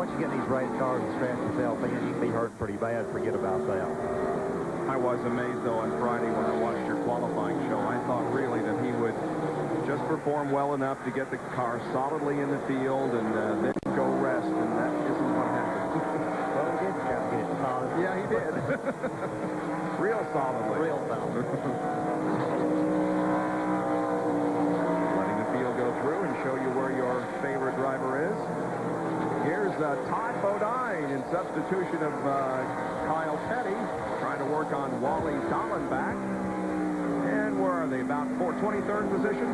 once you get these race cars and scratch yourself in, you can be hurting pretty bad. Forget about that. I was amazed, though, on Friday when I watched your qualifying show. I thought really that he would just perform well enough to get the car solidly in the field and then go rest, and that isn't what happened. Well, he did kind of get solid. Yeah, he did. Real solidly. Real solid. Letting the field go through and show you where your favorite driver is. Here's Todd Bodine in substitution of Kyle Petty, trying to work on Wally Dallenbach. And where are they? About 23rd position?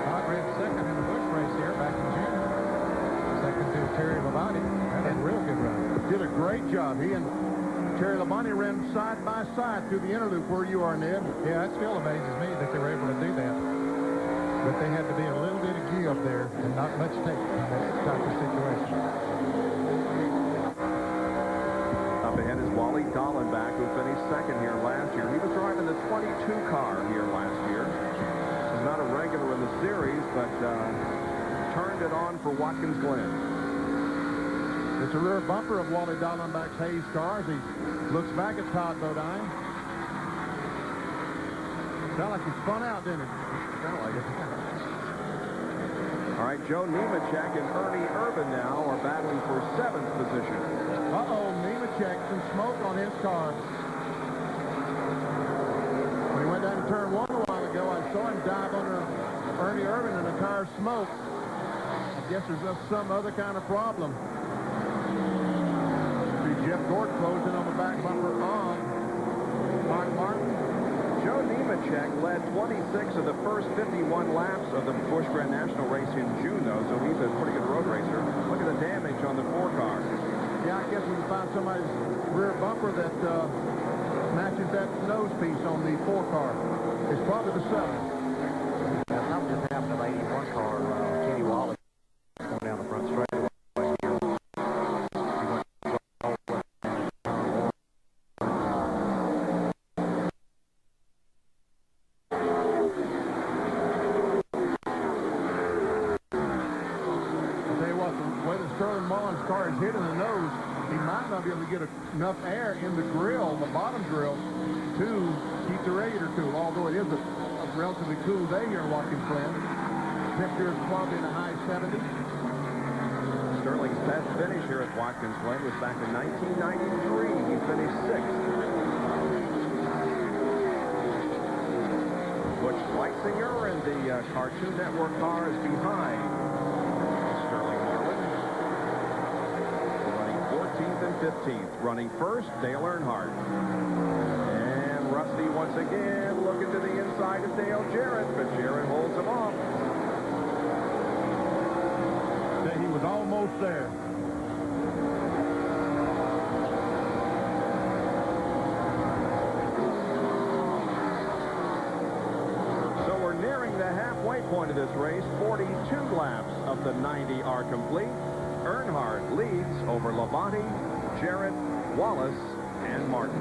Todd ran second in the Busch race here back in June. Second to Terry Labonte. That had a real good run. Did a great job. He and Terry Labonte ran side by side through the interloop where you are, Ned. Yeah, that still amazes me that they were able to do that. But they had to be a little bit of give there and not much take in that type of situation. Up ahead is Wally Dallenbach, who finished second here last year. He was driving the 22 car here last year. He's not a regular in the series, but turned it on for Watkins Glen. It's a rear bumper of Wally Dallenbach's Hayes car as he looks back at Todd Bodine. Sound like he spun out, didn't it? Sound like it. All right, Joe Nemechek and Ernie Irvan now are battling for 7th position. Uh-oh, Nemechek, some smoke on his car. When he went down to turn 1 a while ago, I saw him dive under Ernie Irvan in a car of smoke. I guess there's some other kind of problem. See Jeff Gort closing on the back bumper on Mark Martin. Joe Nemechek led 26 of the first 51 laps of the Busch Grand National race in June, though, so he's a pretty good road racer. Look at the damage on the 4 car. Yeah, I guess we can find somebody's rear bumper that matches that nose piece on the 4 car. It's probably the 7. Something just happened to the 81 car, Kenny Wallace, going down the front straightaway here. Car is hitting the nose, he might not be able to get enough air in the grill, the bottom grill, to keep the radiator cool, although it is a relatively cool day here in Watkins Glen. Temperature is probably in the high 70s. Sterling's best finish here at Watkins Glen was back in 1993. He finished 6th. Butch Leitzinger and the Cartoon Network car is behind Sterling Harlan. 14th and 15th. Running first, Dale Earnhardt. And Rusty once again looking to the inside of Dale Jarrett, but Jarrett holds him off. He was almost there. So we're nearing the halfway point of this race. 42 laps of the 90 are complete. Earnhardt leads over Labonte, Jarrett, Wallace, and Martin.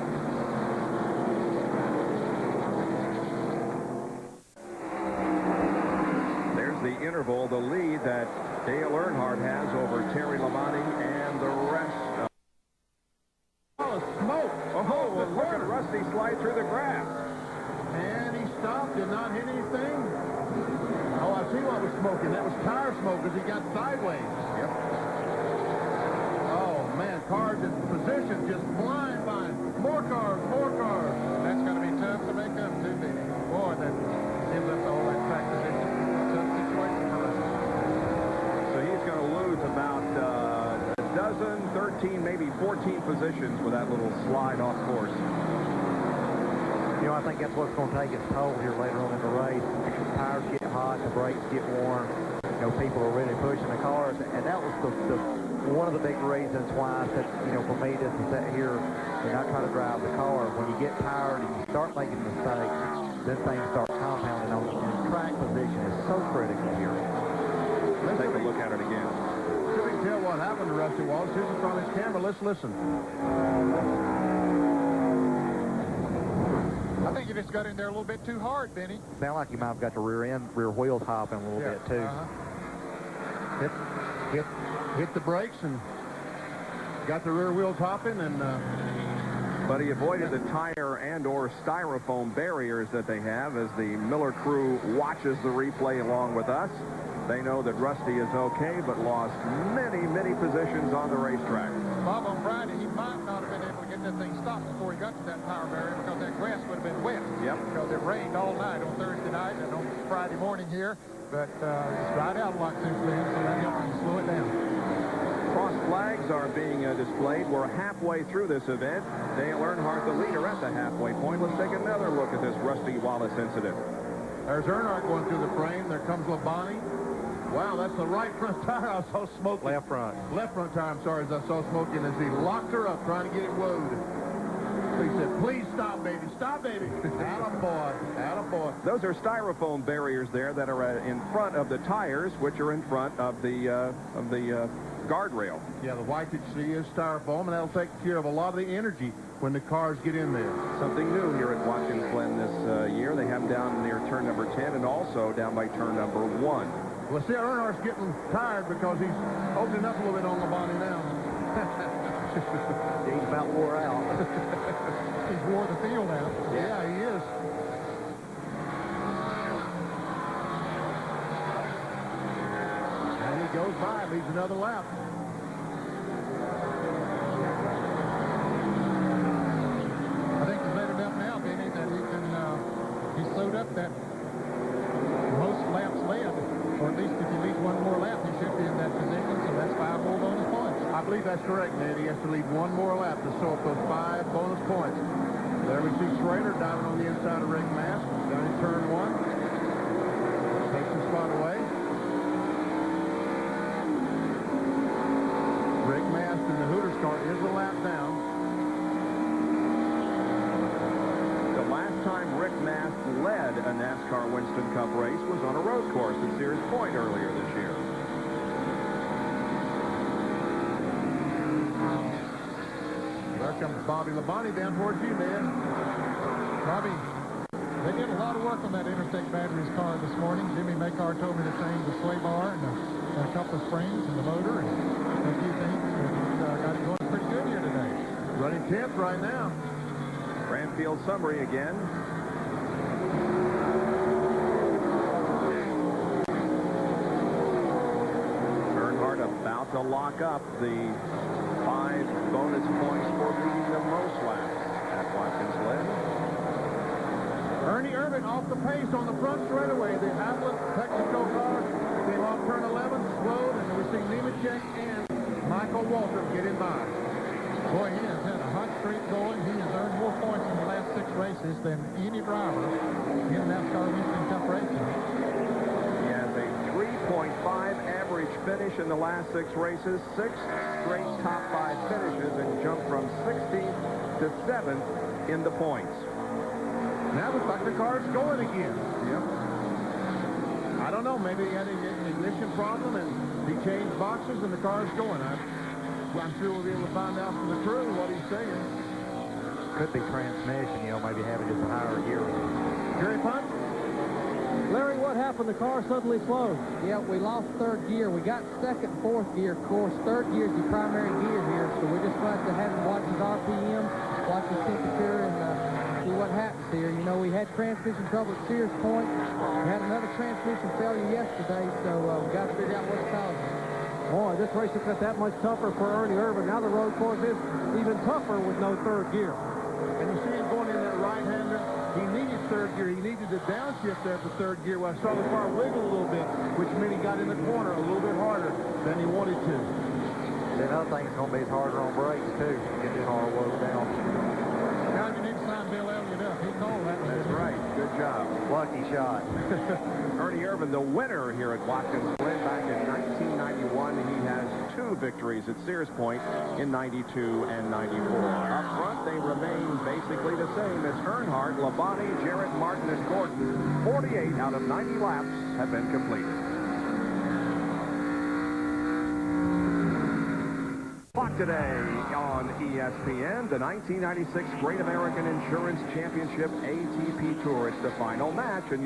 There's the interval, the lead that Dale Earnhardt has over Terry Labonte and the rest of... Oh, smoke! Oh, well, look at Rusty slide through the grass. And he stopped, did not hit anything. Oh, I see what was smoking. That was tire smoke because he got sideways. Yep. Man, cars in position just flying by. More cars, more cars. That's going to be tough to make up to, Benny. Boy, that gives up all that track position. Tough situation for us. So he's going to lose about a dozen, 13, maybe 14 positions with that little slide off course. You know, I think that's what's going to take its toll here later on in the race. The tires get hot, the brakes get warm. You know, people are really pushing the cars, and that was one of the big reasons why I said, you know, for me to sit here and not try to drive the car. When you get tired and you start making mistakes, then things start compounding on you. And track position is so critical here. Let's take a look at it again. So we can tell what happened to Rusty Wallace. This is from his camera. Let's listen. I think you just got in there a little bit too hard, Benny. Sound like you might have got the rear wheel hopping a little bit, too. hit the brakes and got the rear wheels hopping, and but he avoided the tire and or styrofoam barriers that they have as the Miller crew watches the replay along with us. They know that Rusty is okay, but lost many, many positions on the racetrack. Bob, on Friday, he might not have been able to get that thing stopped before he got to that tire barrier because that grass would have been wet. Yep. Because it rained all night on Thursday night and on Friday morning here. But it's dried out a lot since then, so that helps him slow it down. Cross flags are being displayed. We're halfway through this event. Dale Earnhardt, the leader, at the halfway point. Let's take another look at this Rusty Wallace incident. There's Earnhardt going through the frame. There comes Labonte. Wow, that's the right front tire I saw smoking. Left front. Left front tire, I'm sorry, as I saw smoking as he locked her up trying to get it woed. He said, please stop, baby. Stop, baby. Attaboy. Attaboy. Those are styrofoam barriers there that are in front of the tires, which are in front of the guardrail. Yeah, the white that you see is styrofoam, and that'll take care of a lot of the energy when the cars get in there. Something new here at Watkins Glen this year. They have them down near turn number 10 and also down by turn number 1. Well, see, Earnhardt's getting tired because he's opening up a little bit on Labonte now. He's about wore out. He's wore the field out. Yeah, he is. And he goes by, leaves another lap. I think he's let it up now, Benny, that he can, he sewed up that most laps led. Or at least if he leads one more lap, he should be in that position, so that's 5 more bonus points. I believe that's correct, Ned. He has to lead one more lap to sew up those 5 bonus points. There we see Schrader diving on the inside of Rick Mast, down in turn 1. Takes the spot away. Rick Mast in the Hooters car is a lap down. The last time Rick Mast led a NASCAR Winston Cup race was on a road course at Sears Point earlier this year. There comes Bobby Labonte down towards you, Ned. Bobby, they did a lot of work on that Interstate Batteries car this morning. Jimmy Maycar told me to change the sway bar and a couple of springs and the motor and a few things. But got it going pretty good here today. Running 10th right now. Cranfield summary again. Earnhardt about to lock up the 5 bonus points for leading the most laps at Watkins Glen. Ernie Irvan off the pace on the front straightaway. The Atlas Texaco car came off turn 11, slowed, and we see Nemechek and Michael Waltrip get in by. Boy, he has had a hot streak going. He has earned more points in the last 6 races than any driver in NASCAR Winston Cup racing. He has a 3.5 average finish in the last 6 races, 6 straight top 5 finishes, and jumped from 16th to 7th in the points. Now looks like the car's going again. Yep. I don't know. Maybe he had an ignition problem and he changed boxes and the car's going. I'm sure we'll be able to find out from the crew what he's saying. Could be transmission, maybe having just a higher gear. Jerry Punt? Larry, what happened? The car suddenly slowed. Yeah, we lost 3rd gear. We got 2nd and 4th gear. Of course, 3rd gear is the primary gear here, so we're just going to have to watch his RPM, watch his temperature, and see what happens here. We had transmission trouble at Sears Point. We had another transmission failure yesterday, so we got to figure out what's causing it. Boy, this race has got that much tougher for Ernie Irvan. Now the road course is even tougher with no 3rd gear. And you see him going in that right-hander. He needed 3rd gear. He needed to downshift there for 3rd gear. Well, I saw the car wiggle a little bit, which meant he got in the corner a little bit harder than he wanted to. The other thing is going to be harder on brakes, too. Get this car woke down. Now you need to sign Bill Elliott up. He called that. That's right. Good job. Lucky shot. Ernie Irvan, the winner here at Watkins Glen back in 1991. He has 2 victories at Sears Point in 92 and 94. Up front, they remain basically the same as Earnhardt, Labonte, Jarrett, Martin, and Gordon. 48 out of 90 laps have been completed. Clock today on ESPN, the 1996 Great American Insurance Championship ATP Tour. It's the final match. And